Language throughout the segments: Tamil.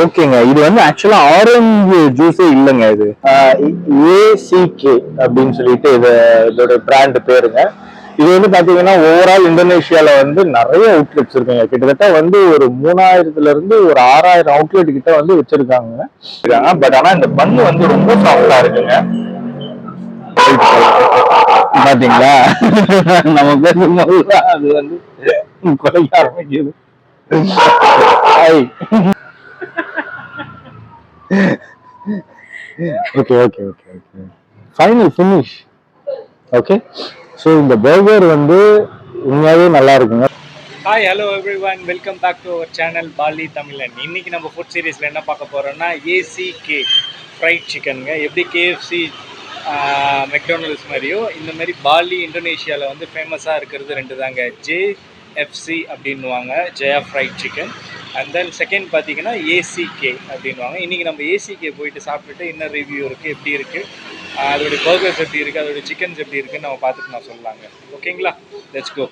ஓகேங்க. இது வந்து ஆக்சுவலா ஆரஞ்சு ஜூஸே இல்லைங்க. இது ஏசிகே அப்படின்னு சொல்லிட்டு இதோட பிராண்ட் பேருங்க. இது வந்து பாத்தீங்கன்னா ஓவரால் இந்தோனேஷியால வந்து நிறைய அவுட்லெட்ஸ் இருக்குங்க. கிட்டத்தட்ட வந்து ஒரு 3000 இருந்து ஒரு 6000 அவுட்லெட் கிட்ட வந்து வச்சிருக்காங்க. பட் ஆனா இந்த பண்ணு வந்து ரொம்ப சாஃப்டா இருக்குங்க. பாத்தீங்களா, நம்ம பேசும்போது அது வந்து குறைக்க ஆரம்பிக்குது. Okay okay okay okay final finish. Okay, so இந்த பர்கர் வந்து உண்மையாவே நல்லா இருக்குங்க. Hi, hello everyone, welcome back to our channel Bali Tamilan. இன்னைக்கு நம்ம ஃபுட் சீரீஸில் என்ன பார்க்க போகிறோம்னா ஏசிகே ஃப்ரைட் சிக்கனுங்க. எப்படி கேஎஃப்சி மெக்டானல்ட்ஸ் மாதிரியோ இந்த மாதிரி பாலி இந்தோனேஷியாவில் வந்து ஃபேமஸாக இருக்கிறது ரெண்டு தாங்க. ஜேஎஃப்சி அப்படின்வாங்க, Jaya fried chicken. And then second பார்த்தீங்கன்னா ஏசிகே அப்படின்வாங்க. இன்றைக்கி நம்ம ஏசிகே போயிட்டு சாப்பிட்டுட்டு என்ன ரிவ்யூ இருக்குது, எப்படி இருக்குது, அதோடைய பர்கர்ஸ் எப்படி இருக்குது, அதோடைய சிக்கன்ஸ் எப்படி இருக்குன்னு நம்ம பார்த்துட்டு நான் சொல்லலாங்க. ஓகேங்களா, லெட்ஸ் கோ.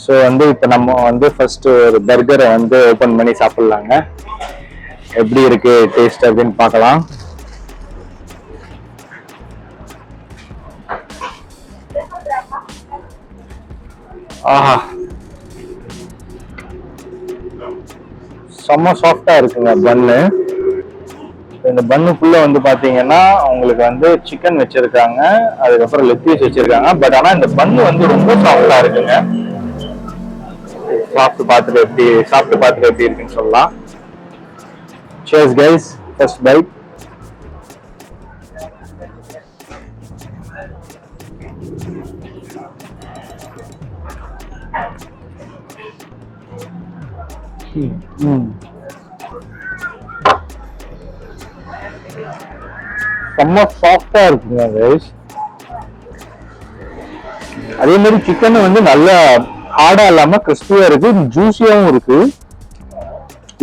ஸோ வந்து இப்போ நம்ம வந்து ஃபர்ஸ்ட் ஒரு பர்கரை வந்து ஓப்பன் பண்ணி சாப்பிட்லாங்க. எப்படி இருக்கு டேஸ்ட் அப்படின்னு பார்க்கலாம். ஆஹா, செம்ம சாஃப்டா இருக்குங்க பன்னு. இந்த பன்னுக்குள்ள வந்து பாத்தீங்கன்னா உங்களுக்கு வந்து சிக்கன் வச்சிருக்காங்க, அதுக்கப்புறம் லெக் பீஸ் வச்சிருக்காங்க. பட் ஆனா இந்த பன்னு வந்து ரொம்ப சாஃப்டா இருக்குங்க. சாப்பிட்டு பார்த்துட்டு எப்படி இருக்குன்னு சொல்லலாம். Cheers guys, first bite. செம்ம சாஃப்டா இருக்குங்க கைஸ். அதே மாதிரி சிக்கன் வந்து நல்லா ஹார்டா இல்லாம கிறிஸ்பியா இருக்கு, ஜூசியாவும் இருக்கு.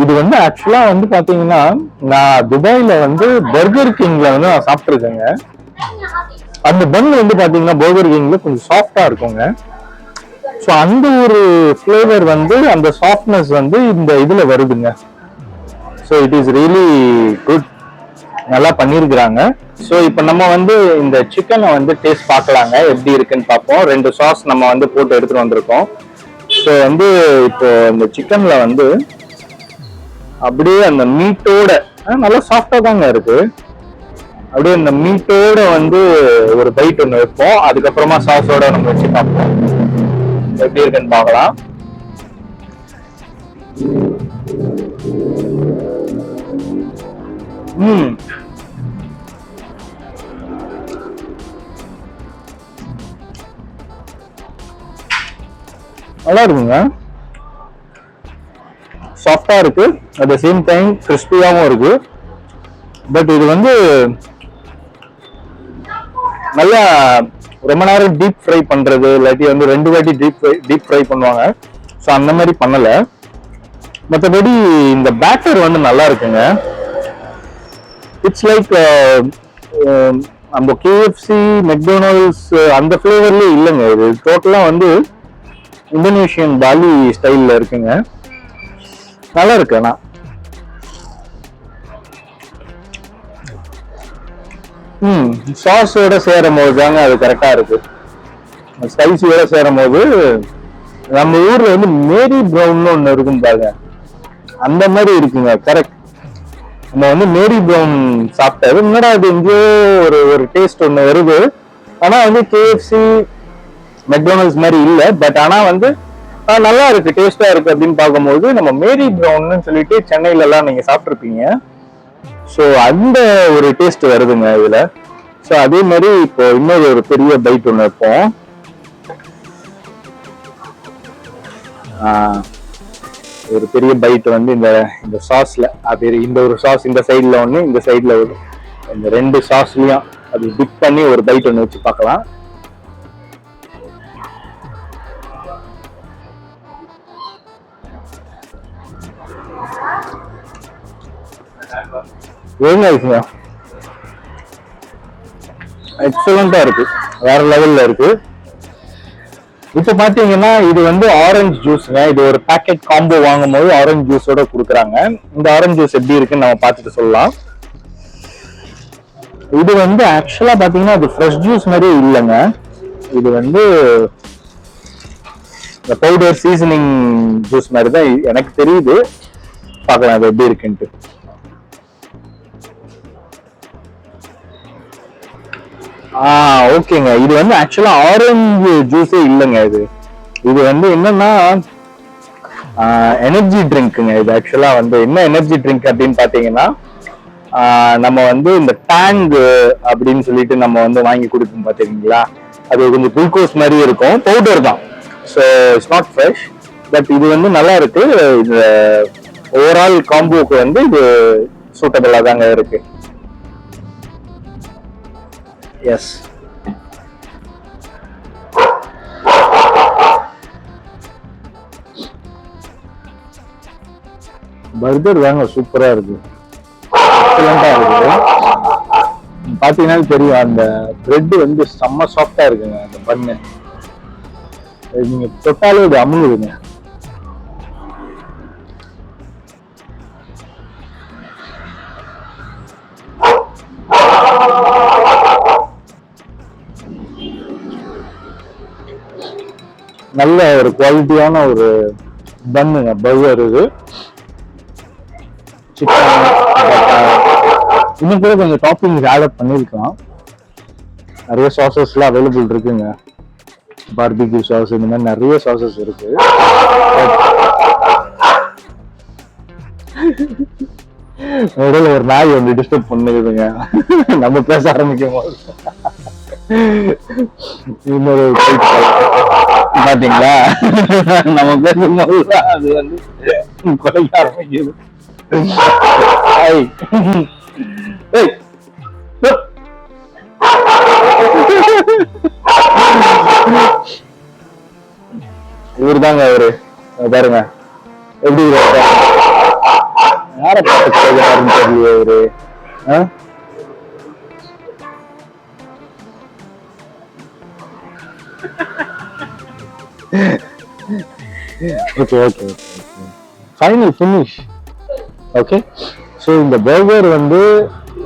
இது வந்து ஆக்சுவலா வந்து பாத்தீங்கன்னா நான் துபாயில வந்து பர்கர் கிங்ல வந்து நான் சாப்பிட்டுருக்கேங்க. அந்த பன் வந்து பாத்தீங்கன்னா பர்கர் கிங்ல கொஞ்சம் சாஃப்டா இருக்குங்க. ஸோ அந்த ஒரு ஃபிளேவர் வந்து அந்த சாஃப்ட்னஸ் வந்து இந்த இதுல வருதுங்க. So it is really good, நல்லா பண்ணியிருக்கிறாங்க. ஸோ இப்போ நம்ம வந்து இந்த சிக்கனை வந்து டேஸ்ட் பார்க்கலாங்க, எப்படி இருக்குன்னு பார்ப்போம். 2 சாஸ் நம்ம வந்து போட்டு எடுத்துட்டு வந்திருக்கோம். ஸோ வந்து இப்போ இந்த சிக்கன்ல வந்து அப்படியே அந்த மீட்டோட நல்லா சாஃப்டா தாங்க இருக்கு. அப்படியே இந்த மீட்டோட வந்து ஒரு பைட் ஒன்று வைப்போம், அதுக்கப்புறமா சாஸோட நம்ம வச்சு பார்ப்போம் எப்படி இருக்குன்னு பார்க்கலாம். நல்லா இருக்குங்க, சாஃப்டா இருக்கு, அட் த சேம் டைம் கிறிஸ்பியாவும் இருக்கு. பட் இது வந்து நல்லா ரொம்ப நேரம் டீப் ஃப்ரை பண்றது இல்லாட்டி வந்து 2 வாட்டி டீப் ஃப்ரை பண்ணுவாங்க. ஸோ அந்த மாதிரி பண்ணல. மற்றபடி இந்த பேட்டர் வந்து நல்லா இருக்குங்க. இட்ஸ் லைக் நம்ம கேஎஃப்சி மெக்டொனால்ட்ஸ் அந்த ஃப்ளேவர்லயே இல்லைங்க. இது டோட்டலா வந்து இந்தோனேஷியன் பாலி ஸ்டைல்ல இருக்குங்க. நல்லா இருக்கு. ஆனா சாஸோட சேரும் போது தாங்க அது கரெக்டா இருக்கு. ஸ்பைசியோட சேரும் போது நம்ம ஊர்ல வந்து மேரி ப்ரௌன் ஒண்ணு இருக்கும் பாருங்க, அந்த மாதிரி இருக்குங்க. கரெக்ட். நம்ம வந்து மேரி ப்ரௌன் சாப்பிட்டது முன்னாடி அது எங்கேயோ ஒரு டேஸ்ட் ஒண்ணு வருது. ஆனா வந்து கேஎஃப்சி மெக்டொனால்ட்ஸ் மாதிரி இல்லை. பட் ஆனா வந்து நல்லா இருக்கு, டேஸ்டா இருக்கு அப்படின்னு பார்க்கும்போது நம்ம மேரி ப்ரௌன்னு சொல்லிட்டு சென்னையில எல்லாம் நீங்க சாப்பிட்டுருப்பீங்க. ஸோ அந்த ஒரு டேஸ்ட் வருதுங்க இதுல. ஸோ அதே மாதிரி இப்போ இன்னொரு ஒரு பெரிய பைட் ஒன்று வைப்போம். ஒரு பெரிய பைட் வந்து இந்த சாஸ்ல அது இந்த ஒரு சாஸ் இந்த சைட்ல ஒன்று, இந்த சைட்ல ஒரு, இந்த 2 சாஸ்லயும் அது டிப் பண்ணி ஒரு பைட் ஒன்று வச்சு பார்க்கலாம். இருக்குங்க, எக்ஸலண்டா இருக்கு, வேற லெவல்ல இருக்கு. இப்ப பாத்தீங்கன்னா இது வந்து ஆரஞ்சு ஜூஸ்ங்க. இது ஒரு பேக்கெட் காம்போ வாங்கும் போது ஆரஞ்சு ஜூஸோட கொடுக்குறாங்க. இந்த ஆரஞ்சு ஜூஸ் எப்படி இருக்குன்னு நம்ம பார்த்துட்டு சொல்லலாம். இது வந்து ஆக்சுவலா பாத்தீங்கன்னா அது ஃப்ரெஷ் ஜூஸ் மாதிரியே இல்லைங்க. இது வந்து இந்த பவுடர் சீசனிங் ஜூஸ் மாதிரி தான் எனக்கு தெரியுது. பார்க்கலாம் அது எப்படி இருக்குன்ட்டு. ஓகேங்க. இது வந்து ஆக்சுவலா ஆரஞ்சு ஜூஸே இல்லைங்க. இது வந்து என்னன்னா எனர்ஜி ட்ரிங்க்குங்க. இது ஆக்சுவலா வந்து என்ன எனர்ஜி ட்ரிங்க் அப்படின்னு பாத்தீங்கன்னா நம்ம வந்து இந்த டேங் அப்படின்னு சொல்லிட்டு நம்ம வந்து வாங்கி கொடுப்போம் பாத்தீங்களா, அது கொஞ்சம் குளுக்கோஸ் மாதிரி இருக்கும், பவுடர் தான். So it's not fresh. But இது வந்து நல்லா இருக்கு. இந்த ஓவரால் காம்போக்கு வந்து இது சூட்டபிளா தாங்க இருக்கு. எஸ், பர்கர் தாங்க சூப்பரா இருக்கு, எக்ஸலண்டா இருக்குது. பாத்தீங்கன்னா தெரியும், அந்த பிரெட் வந்து செம்ம சாஃப்டா இருக்குங்க. அந்த பண்ணு நீங்க தொட்டாலே இது அமுங்குதுங்க. நல்ல ஒரு குவாலிட்டியான ஒரு பன்னுங்க பர்கர் இது. சிக்கன் இன்னும் கூட கொஞ்சம் டாப்பிங்ஸ் ஆட் அப் பண்ணிருக்கலாம். நிறைய சாசஸ்லாம் அவைலபிள் இருக்குங்க. பார்பிக்யூ சாஸ் இந்த மாதிரி நிறைய சாசஸ் இருக்கு. இடையில ஒரு நாய் வந்து டிஸ்டர்ப் பண்ணுதுங்க நம்ம பேச ஆரம்பிக்கும் போது. இன்னொரு பாத்தீங்களா, நம்ம பேசும்போது அது வந்து குறைக்க ஆரம்பிக்குது. இவர் தாங்க அவரு, பாருங்க எப்படி யார பார்த்து தெரியல இவரு. Okay okay final finish. Okay, so இந்த பர்கர் வந்து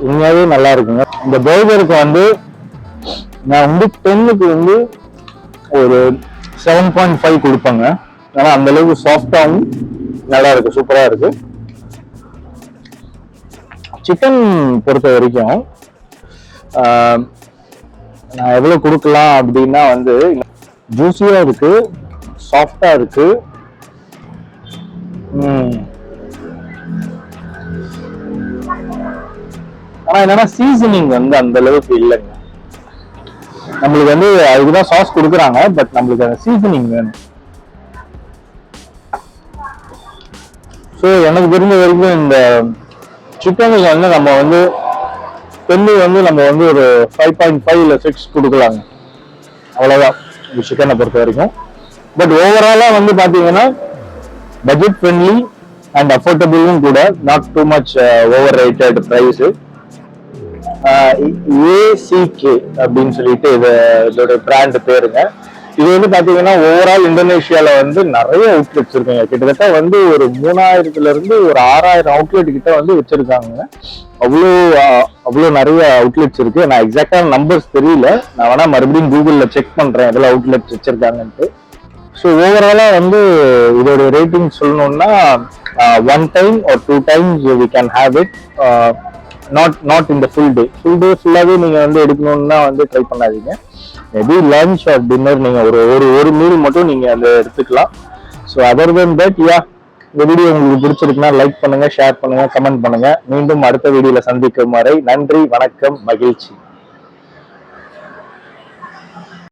உண்மையாவே நல்லா இருக்குங்க. இந்த பர்கருக்கு வந்து நான் வந்து 10க்கு வந்து ஒரு 7.5 கொடுப்பாங்க. ஏன்னா அந்த அளவுக்கு சாஃப்டாகவும் நல்லா இருக்கு, சூப்பரா இருக்கு. சிக்கன் பொறுத்த வரைக்கும் நான் எவ்வளவு கொடுக்கலாம் அப்படின்னா வந்து ஜூஸியா இருக்கு, சாஃப்டா இருக்கு. ஆனா என்னன்னா சீசனிங் வந்து அந்த அளவுக்கு இல்லைங்க. நம்மளுக்கு வந்து அதுக்குதான் சாஸ் கொடுக்குறாங்க, பட் நம்மளுக்கு அந்த சீசனிங் வேணும். ஸோ எனக்கு தெரிஞ்ச வரைக்கும் இந்த சிக்கனுக்கு வந்து நம்ம வந்து பெண்ணு வந்து நம்ம வந்து ஒரு 5.5 இல்ல 6 கொடுக்கலாங்க. அவ்வளவுதான் இந்த சிக்கனை பொறுத்த வரைக்கும். பட் ஓவராலா வந்து பாத்தீங்கன்னா பட்ஜெட் ஃப்ரெண்ட்லி அண்ட் அஃபோர்டபுளும் கூட, not too much overrated price. ACK அப்படின்னு சொல்லிட்டு இதோட பிராண்ட் பேருங்க. இது வந்து பாத்தீங்கன்னா ஓவரால் இந்தோனேஷியால வந்து நிறைய அவுட்லெட்ஸ் இருக்குங்க. கிட்டத்தட்ட வந்து ஒரு 3000 இருந்து ஒரு 6000 அவுட்லெட் கிட்ட வந்து வச்சிருக்காங்க. அவ்வளோ நிறைய அவுட்லெட்ஸ் இருக்கு. நான் எக்ஸாக்டா நம்பர்ஸ் தெரியல, நான் வேணா மறுபடியும் கூகுள்ல செக் பண்றேன் எவ்வளவு அவுட்லெட்ஸ் வச்சிருக்காங்கன்ட்டு. ஸோ ஓவராலா வந்து இதோட ரேட்டிங் சொல்லணும்னா 1 time or 2 times we can have it. Not இந்த ஃபுல் டே ஃபுல்லாவே நீங்க வந்து எடுக்கணும்னா வந்து ட்ரை பண்ணாதீங்க. மேபி லஞ்ச் ஆர் டின்னர் நீங்க ஒரு மீல் மட்டும் நீங்க அதை எடுத்துக்கலாம். ஸோ அதர் தென் தட், இந்த வீடியோ உங்களுக்கு பிடிச்சிருக்குன்னா லைக் பண்ணுங்க, ஷேர் பண்ணுங்க, கமெண்ட் பண்ணுங்க. மீண்டும் அடுத்த வீடியோல சந்திக்கும் வரை நன்றி, வணக்கம், மகிழ்ச்சி.